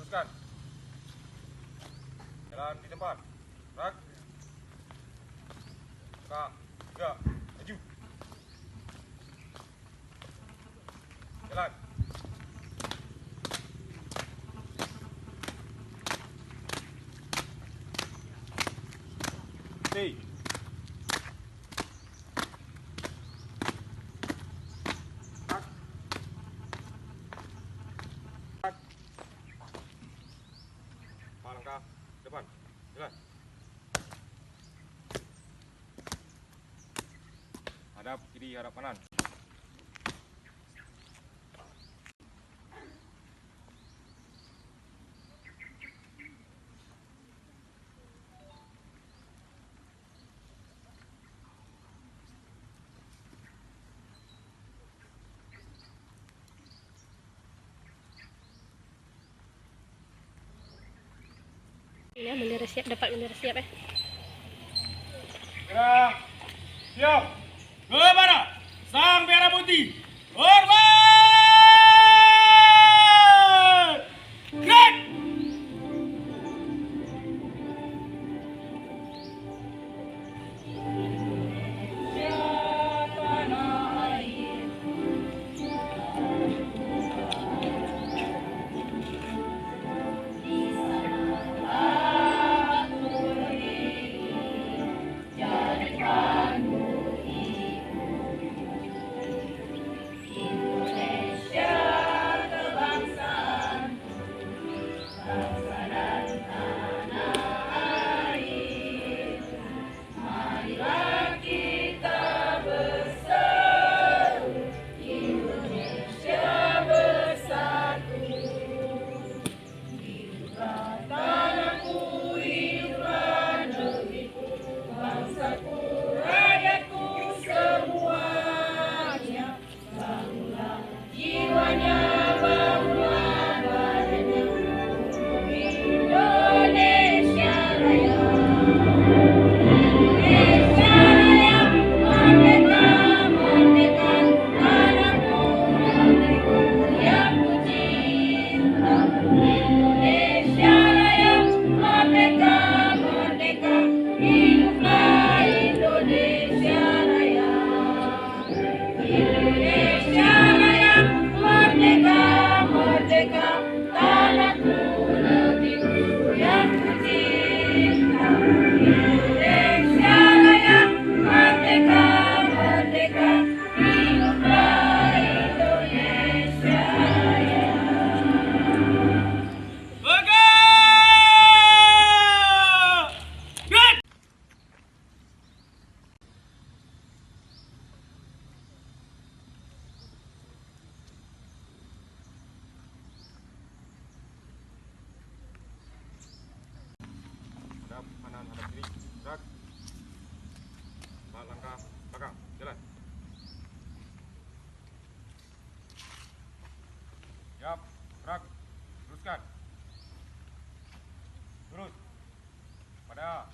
teruskan. Jalan di tempat. Gerak. Belakang. 3. Maju. Jalan. Stay. Langkah depan. Jalan. Hadap kiri, hadap kanan. Ini bendera siap, dapat bendera siap ya. Gerak. Siap. Ke mana? Sang merah putih. Hormat. Gerak. Hadap kanan, hadap kiri. Gerak. 4 langkah belakang. Jalan. Siap. Gerak. Teruskan. Terus. Pada.